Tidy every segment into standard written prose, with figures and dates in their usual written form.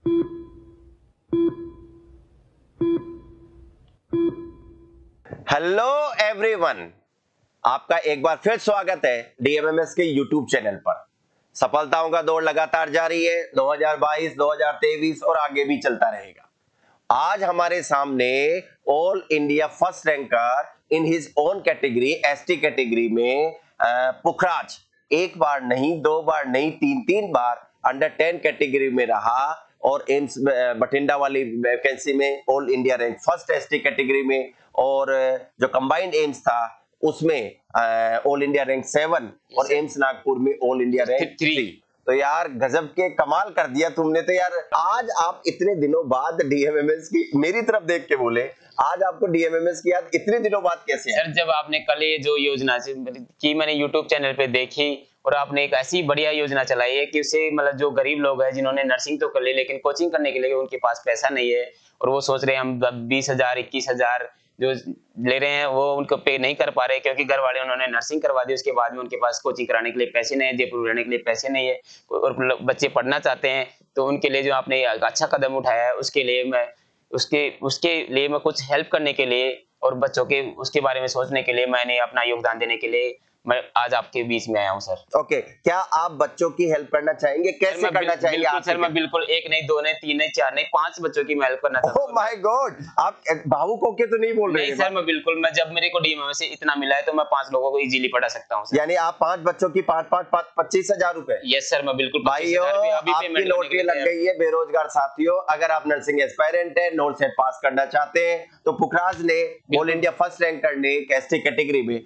Hello everyone, आपका एक बार फिर स्वागत है डीएमएमएस के यूट्यूब चैनल पर। सफलताओं का दौर लगातार जारी है। 2022, 2023 और आगे भी चलता रहेगा। आज हमारे सामने all India first ranker in his own category, ST category में पुखराज एक बार नहीं, दो बार नहीं, तीन बार अंडर 10 कैटेगरी में रहा और एम्स बठिंडा वाली वैकेंसी में all India rank first ST category में, और जो कंबाइंड एम्स था उसमें ऑल इंडिया रैंक 7 और एम्स नागपुर में ऑल इंडिया रैंक 3। तो यार गजब के कमाल कर दिया तुमने। तो यार आज आप इतने दिनों बाद डीएमएमएस की, मेरी तरफ देख के बोले, आज आपको डीएमएमएस की याद इतने दिनों बाद कैसे है? सर जब आपने कल ये जो योजना की मैंने यूट्यूब चैनल पे देखी और आपने एक ऐसी बढ़िया योजना चलाई है कि उससे मतलब जो गरीब लोग हैं जिन्होंने नर्सिंग तो कर ली लेकिन कोचिंग करने के लिए उनके पास पैसा नहीं है और वो सोच रहे हैं हम 20,000 21,000 जो ले रहे हैं वो उनको पे नहीं कर पा रहे क्योंकि घर वाले उन्होंने नर्सिंग करवा दी, उसके बाद में उनके पास कोचिंग कराने के लिए पैसे नहीं है, जयपुर रहने के लिए पैसे नहीं है और बच्चे पढ़ना चाहते हैं। तो उनके लिए जो आपने अच्छा कदम उठाया है उसके लिए मैं उसके लिए मैं कुछ हेल्प करने के लिए और बच्चों के उसके बारे में सोचने के लिए मैंने अपना योगदान देने के लिए मैं आज आपके बीच में आया हूं सर। ओके, क्या आप बच्चों की हेल्प करना चाहेंगे? कैसे करना चाहेंगे आप? सर मैं बिल्कुल एक नहीं, दो नहीं, तीन नहीं, चार नहीं, 5 बच्चों की मैं हेल्प करना चाहता हूं। ओह माय गॉड, आप भावुक होके तो नहीं बोल रहे? नहीं सर मैं बिल्कुल, मैं जब मेरे को डीएमएमएस से इतना मिला है तो मैं 5 लोगों को इजीली पढ़ा सकता हूं। यानी आप 5 बच्चों की 25,000 रुपए? यस सर मैं बिल्कुल। भाइयों आपकी लॉटरी लग गई है बेरोजगार साथियों। अगर आप नर्सिंग एस्पायरेंट है, नोट सेट पास करना चाहते हैं तो पुखराज ने ऑल इंडिया फर्स्ट रैंकर ने एसटी कैटेगरी में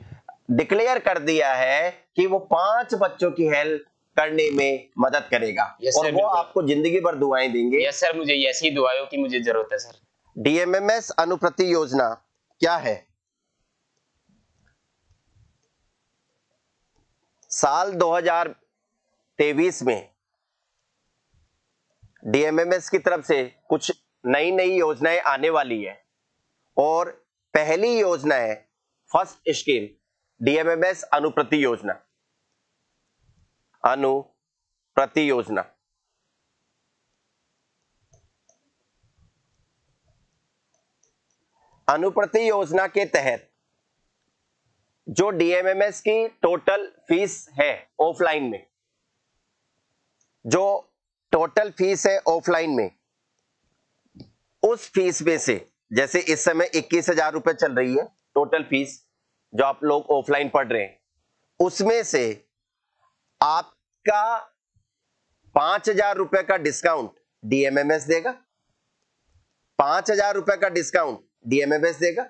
डिक्लेयर कर दिया है कि वो 5 बच्चों की हेल्प करने में मदद करेगा और वो आपको जिंदगी भर दुआएं देंगे। यस सर, मुझे ऐसी दुआओं की मुझे जरूरत है सर। डीएमएमएस अनुप्रति योजना क्या है? साल 2023 में डीएमएमएस की तरफ से कुछ नई नई योजनाएं आने वाली है और पहली योजना है फर्स्ट स्कीम डीएमएमएस अनुप्रति योजना। अनुप्रति योजना अनुप्रति योजना के तहत जो डीएमएमएस की टोटल फीस है ऑफलाइन में, जो टोटल फीस है ऑफलाइन में, उस फीस में से जैसे इस समय 21,000 रुपए चल रही है टोटल फीस जो आप लोग ऑफलाइन पढ़ रहे हैं, उसमें से आपका 5,000 रुपए का डिस्काउंट डीएमएमएस देगा। 5,000 रुपए का डिस्काउंट डीएमएमएस देगा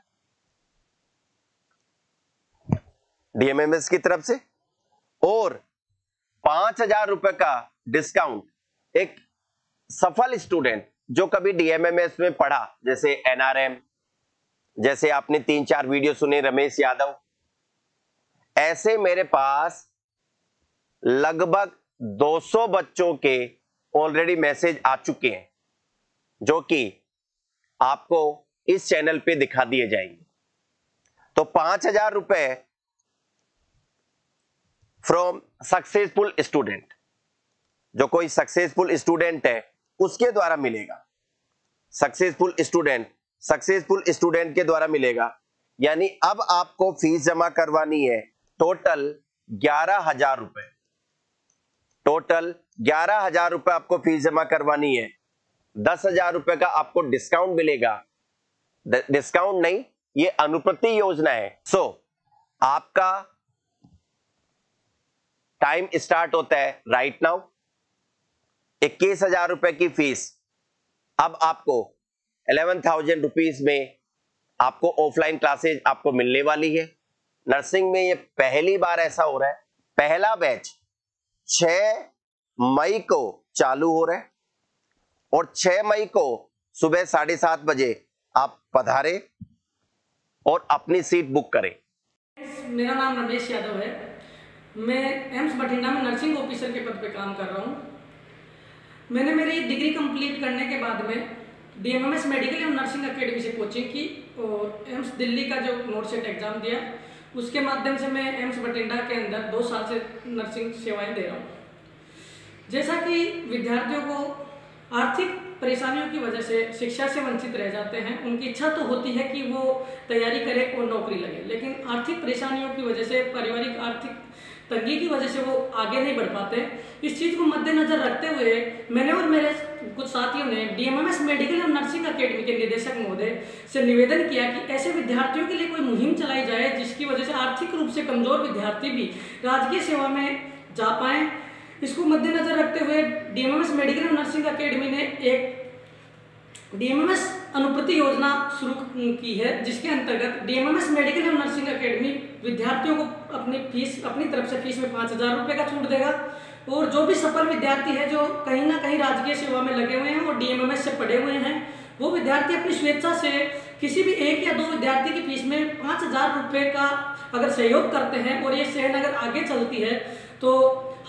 डीएमएमएस की तरफ से, और 5,000 रुपए का डिस्काउंट एक सफल स्टूडेंट जो कभी डीएमएमएस में पढ़ा, जैसे एनआरएम, जैसे आपने 3-4 वीडियो सुने रमेश यादव, ऐसे मेरे पास लगभग 200 बच्चों के ऑलरेडी मैसेज आ चुके हैं जो कि आपको इस चैनल पे दिखा दिए जाएंगे। तो 5,000 रुपए फ्रॉम सक्सेसफुल स्टूडेंट, जो कोई सक्सेसफुल स्टूडेंट है उसके द्वारा मिलेगा। सक्सेसफुल स्टूडेंट के द्वारा मिलेगा। यानी अब आपको फीस जमा करवानी है टोटल 11,000 रुपए। टोटल 11,000 रुपए आपको फीस जमा करवानी है। 10,000 रुपए का आपको डिस्काउंट मिलेगा। डिस्काउंट नहीं, ये अनुप्रति योजना है। सो आपका टाइम स्टार्ट होता है राइट नाउ। 21,000 रुपए की फीस अब आपको 11,000 रुपीज में आपको ऑफलाइन क्लासेज आपको मिलने वाली है। नर्सिंग में ये पहली बार ऐसा हो रहा है। पहला बैच 6 मई को चालू हो रहा है और 6 मई को सुबह 7:30 बजे आप पधारे और अपनी सीट बुक करें। मेरा नाम रमेश यादव है। मैं एम्स बठिंडा में नर्सिंग ऑफिसर के पद पे काम कर रहा हूँ। मैंने मेरी डिग्री कंप्लीट करने के बाद में डीएमएमएस मेडिकल एवं नर्सिंग एकेडमी से कोचिंग की और एम्स दिल्ली का जो नोट सेट एग्जाम दिया, उसके माध्यम से मैं एम्स बठिंडा के अंदर 2 साल से नर्सिंग सेवाएं दे रहा हूँ। जैसा कि विद्यार्थियों को आर्थिक परेशानियों की वजह से शिक्षा से वंचित रह जाते हैं। उनकी इच्छा तो होती है कि वो तैयारी करें और नौकरी लगे, लेकिन आर्थिक परेशानियों की वजह से, पारिवारिक आर्थिक तंगी की वजह से वो आगे नहीं बढ़ पाते। इस चीज़ को मद्देनजर रखते हुए मैंने और मेरे कुछ साथियों ने DMMS मेडिकल और नर्सिंग अकेडमी के निदेशक महोदय से निवेदन किया कि ऐसे विद्यार्थियों के लिए कोई मुहिम चलाई जाए जिसकी वजह से आर्थिक रूप से कमजोर विद्यार्थी भी राजकीय सेवा में जा पाएं। इसको मद्देनजर रखते हुए DMMS मेडिकल और नर्सिंग अकेडमी ने एक DMMS अनुप्रति योजना शुरू की है, जिसके अंतर्गत DMMS मेडिकल और नर्सिंग अकेडमी विद्यार्थियों को अपनी तरफ से फीस में 5,000 रुपये का छूट देगा। और जो भी सफल विद्यार्थी है जो कहीं ना कहीं राजकीय सेवा में लगे हुए हैं और DMMS से पढ़े हुए हैं, वो विद्यार्थी अपनी स्वेच्छा से किसी भी 1 या 2 विद्यार्थी की फीस में 5,000 रुपये का अगर सहयोग करते हैं और ये सेहन अगर आगे चलती है तो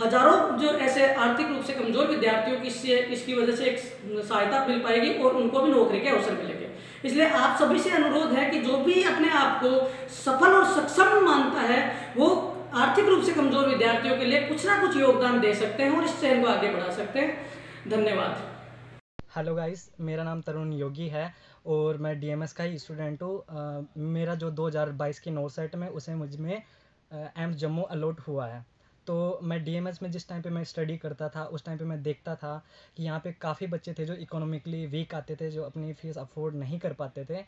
हजारों जो ऐसे आर्थिक रूप से कमजोर विद्यार्थियों की इसकी वजह से एक सहायता मिल पाएगी और उनको भी नौकरी के अवसर मिलेंगे। इसलिए आप सभी से अनुरोध है कि जो भी अपने आप को सफल और सक्षम मानता है वो आर्थिक रूप से कमजोर विद्यार्थियों के लिए कुछ ना कुछ योगदान दे सकते हैं और इस चयन को आगे बढ़ा सकते हैं। धन्यवाद। हेलो गाइस, मेरा नाम तरुण योगी है और मैं DMS का ही स्टूडेंट हूँ। मेरा जो 2022 की नोट सेट में उसे मुझ में एम्स जम्मू अलॉट हुआ है। तो मैं DMS में जिस टाइम पे मैं स्टडी करता था उस टाइम पे मैं देखता था कि यहाँ पे काफ़ी बच्चे थे जो इकोनॉमिकली वीक आते थे, जो अपनी फ़ीस अफोर्ड नहीं कर पाते थे।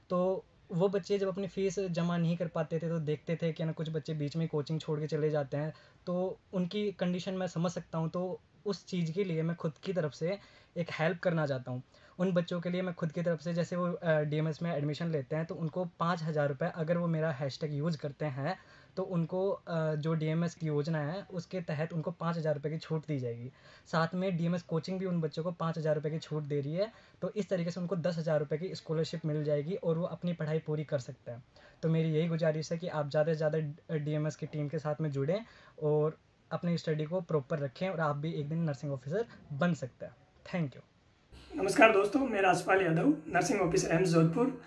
तो वो बच्चे जब अपनी फ़ीस जमा नहीं कर पाते थे तो देखते थे कि ना कुछ बच्चे बीच में कोचिंग छोड़ के चले जाते हैं, तो उनकी कंडीशन मैं समझ सकता हूँ। तो उस चीज़ के लिए मैं खुद की तरफ से एक हेल्प करना चाहता हूँ। उन बच्चों के लिए मैं खुद की तरफ से, जैसे वो DMS में एडमिशन लेते हैं तो उनको 5,000 रुपये अगर वो मेरा हैशटैग यूज़ करते हैं तो उनको जो DMS की योजना है उसके तहत उनको 5,000 रुपये की छूट दी जाएगी। साथ में DMS कोचिंग भी उन बच्चों को 5,000 रुपये की छूट दे रही है। तो इस तरीके से उनको 10,000 रुपये की स्कॉलरशिप मिल जाएगी और वो अपनी पढ़ाई पूरी कर सकते हैं। तो मेरी यही गुजारिश है कि आप ज़्यादा से ज़्यादा DMS की टीम के साथ में जुड़ें और अपनी स्टडी को प्रॉपर रखें और आप भी एक दिन नर्सिंग ऑफिसर बन सकते हैं। Thank you. नमस्कार दोस्तों, मैं Rajpal Yadav, nursing officer AIIMS Jodhpur.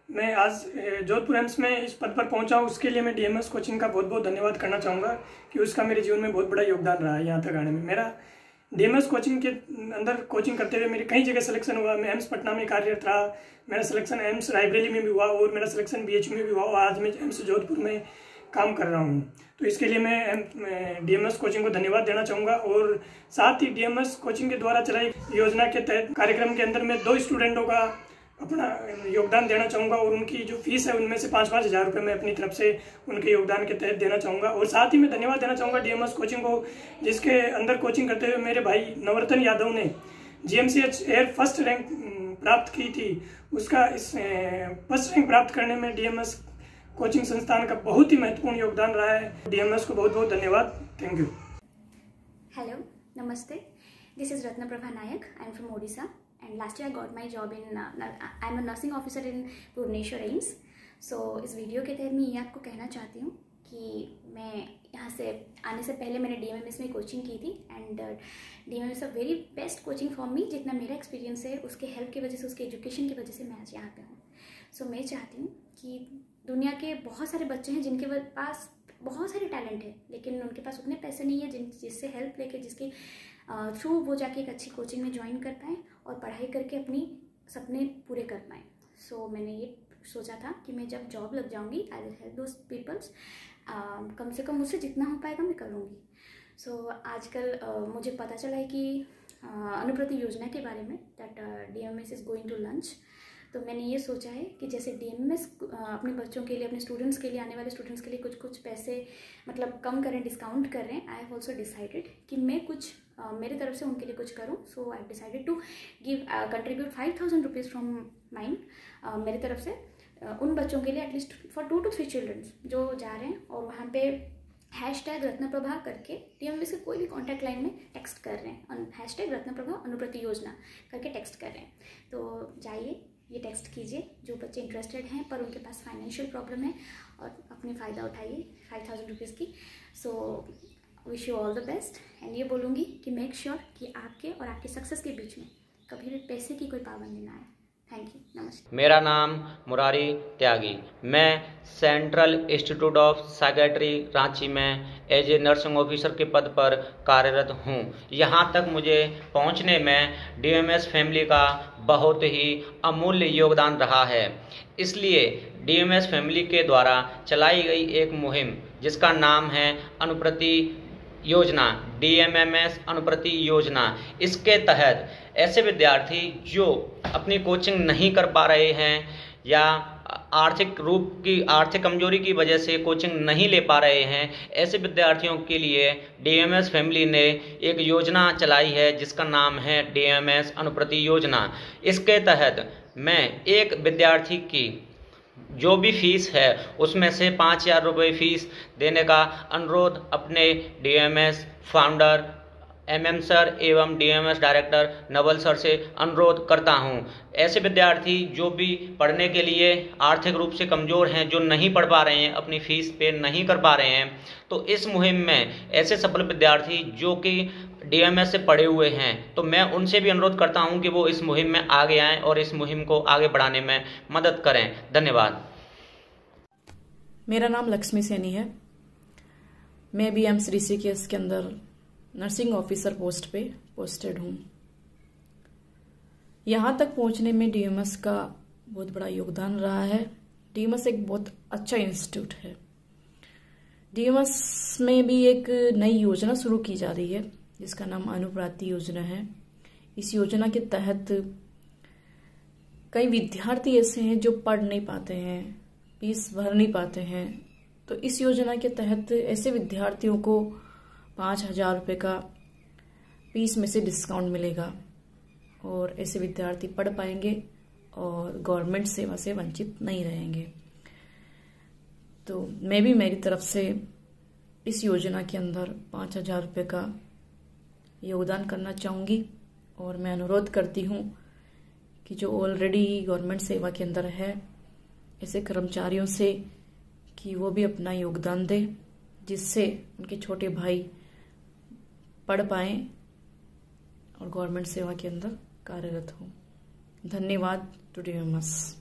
मैं आज जोधपुर एम्स में इस पद पर पहुंचा हूं, उसके लिए मैं DMS कोचिंग का बहुत बहुत धन्यवाद करना चाहूँगा कि उसका मेरे जीवन में बहुत बड़ा योगदान रहा है यहाँ तक आने में। मेरा DMS कोचिंग के अंदर कोचिंग करते हुए मेरी कई जगह सिलेक्शन हुआ। मैं एम्स पटना में कार्यरत रहा, मेरा सिलेक्शन एम्स रायबरेली में भी हुआ और मेरा सिलेक्शन BHU में भी हुआ और आज मैं एम्स जोधपुर में काम कर रहा हूँ। तो इसके लिए मैं DMS कोचिंग को धन्यवाद देना चाहूँगा। और साथ ही DMS कोचिंग के द्वारा चलाई योजना के तहत कार्यक्रम के अंदर मैं 2 स्टूडेंटों का अपना योगदान देना चाहूँगा और उनकी जो फीस है उनमें से 5-5 हज़ार रुपये मैं अपनी तरफ से उनके योगदान के तहत देना चाहूँगा। और साथ ही मैं धन्यवाद देना चाहूँगा DMS कोचिंग को, जिसके अंदर कोचिंग करते हुए मेरे भाई नवरतन यादव ने GMCH एयर फर्स्ट रैंक प्राप्त की थी। उसका इस फर्स्ट रैंक प्राप्त करने में DMS कोचिंग संस्थान का बहुत ही महत्वपूर्ण योगदान रहा है। DMS को बहुत बहुत धन्यवाद। Thank you. Hello, Namaste. This is Ratna Prabha Nayak. I'm from Odisha, and last year I got my job in. I'm a nursing officer in Bhubaneswar AIIMS. So इस वीडियो के तहत मैं ये आपको कहना चाहती हूँ कि मैं यहाँ से आने से पहले मैंने DMMS में कोचिंग की थी and DMMS a very best coaching for me. जितना मेरा एक्सपीरियंस है उसके हेल्प की वजह से, उसके एजुकेशन की वजह से मैं आज यहाँ पे हूँ। सो मैं चाहती हूँ कि दुनिया के बहुत सारे बच्चे हैं जिनके पास बहुत सारे टैलेंट है, लेकिन उनके पास उतने पैसे नहीं है जिससे हेल्प लेके, जिसके थ्रू वो जाके एक अच्छी कोचिंग में ज्वाइन कर पाएँ और पढ़ाई करके अपनी सपने पूरे कर पाएँ। सो मैंने ये सोचा था कि मैं जब जॉब लग जाऊंगी I will help those peoples. कम से कम मुझसे जितना हो पाएगा मैं करूँगी। सो आजकल मुझे पता चला है कि अनुप्रति योजना के बारे में, that DMS is going to launch. तो मैंने ये सोचा है कि जैसे DMS अपने बच्चों के लिए, अपने स्टूडेंट्स के लिए, आने वाले स्टूडेंट्स के लिए कुछ पैसे मतलब कम करें, डिस्काउंट कर रहे हैं। आई हैव ऑल्सो डिसाइडेड कि मैं कुछ मेरे तरफ से उनके लिए कुछ करूं। So I decided to give contribute 5,000 rupees from mine, मेरी तरफ से उन बच्चों के लिए एटलीस्ट फॉर 2 to 3 चिल्ड्रंस जो जा रहे हैं और वहाँ पे #रत्नप्रभा करके DMS के कोई भी कॉन्टैक्ट लाइन में टेक्स्ट कर रहे हैं, #रत्नप्रभा अनुप्रति योजना करके टेक्स्ट कर रहे हैं। तो जाइए, ये टेक्स्ट कीजिए जो बच्चे इंटरेस्टेड हैं पर उनके पास फाइनेंशियल प्रॉब्लम है, और अपनी फ़ायदा उठाइए 5,000 रुपीज़ की। So wish you all the best. And ये बोलूँगी कि मेक श्योर कि आपके और आपकी सक्सेस के बीच में कभी भी पैसे की कोई पाबंदी ना आए। Thank you. नमस्ते। मच। मेरा नाम मुरारी त्यागी, मैं central institute of psychiatry Ranchi में एज ए नर्सिंग ऑफिसर के पद पर कार्यरत हूँ। यहाँ तक मुझे पहुँचने में डीएमएस फैमिली का बहुत ही अमूल्य योगदान रहा है। इसलिए डीएमएस फैमिली के द्वारा चलाई गई एक मुहिम जिसका नाम है अनुप्रति योजना, डीएमएमएस अनुप्रति योजना, इसके तहत ऐसे विद्यार्थी जो अपनी कोचिंग नहीं कर पा रहे हैं या आर्थिक कमजोरी की वजह से कोचिंग नहीं ले पा रहे हैं, ऐसे विद्यार्थियों के लिए डीएमएस फैमिली ने एक योजना चलाई है जिसका नाम है डीएमएस अनुप्रति योजना। इसके तहत मैं एक विद्यार्थी की जो भी फीस है उसमें से 5,000 रुपये फीस देने का अनुरोध अपने डीएमएस फाउंडर एमएम सर एवं डीएमएस डायरेक्टर नवल सर से अनुरोध करता हूं। ऐसे विद्यार्थी जो भी पढ़ने के लिए आर्थिक रूप से कमज़ोर हैं, जो नहीं पढ़ पा रहे हैं, अपनी फ़ीस पे नहीं कर पा रहे हैं, तो इस मुहिम में ऐसे सफल विद्यार्थी जो कि डीएमएस से पढ़े हुए हैं, तो मैं उनसे भी अनुरोध करता हूं कि वो इस मुहिम में आगे आएँ और इस मुहिम को आगे बढ़ाने में मदद करें। धन्यवाद। मेरा नाम लक्ष्मी सैनी है। मैं भी एम्स ऋषिकेश के अंदर नर्सिंग ऑफिसर पोस्ट पे पोस्टेड हूँ। यहाँ तक पहुँचने में डीएमएस का बहुत बड़ा योगदान रहा है। डीएमएस एक बहुत अच्छा इंस्टीट्यूट है। डीएमएस में भी एक नई योजना शुरू की जा रही है जिसका नाम अनुप्रति योजना है। इस योजना के तहत कई विद्यार्थी ऐसे हैं जो पढ़ नहीं पाते हैं, फीस भर नहीं पाते हैं, तो इस योजना के तहत ऐसे विद्यार्थियों को 5,000 रुपये का फीस में से डिस्काउंट मिलेगा और ऐसे विद्यार्थी पढ़ पाएंगे और गवर्नमेंट सेवा से वंचित नहीं रहेंगे। तो मैं भी मेरी तरफ से इस योजना के अंदर 5,000 रुपये का योगदान करना चाहूँगी और मैं अनुरोध करती हूँ कि जो ऑलरेडी गवर्नमेंट सेवा के अंदर है ऐसे कर्मचारियों से कि वो भी अपना योगदान दें जिससे उनके छोटे भाई पढ़ पाएं और गवर्नमेंट सेवा के अंदर कार्यरत हों। धन्यवाद टू डीएमएस।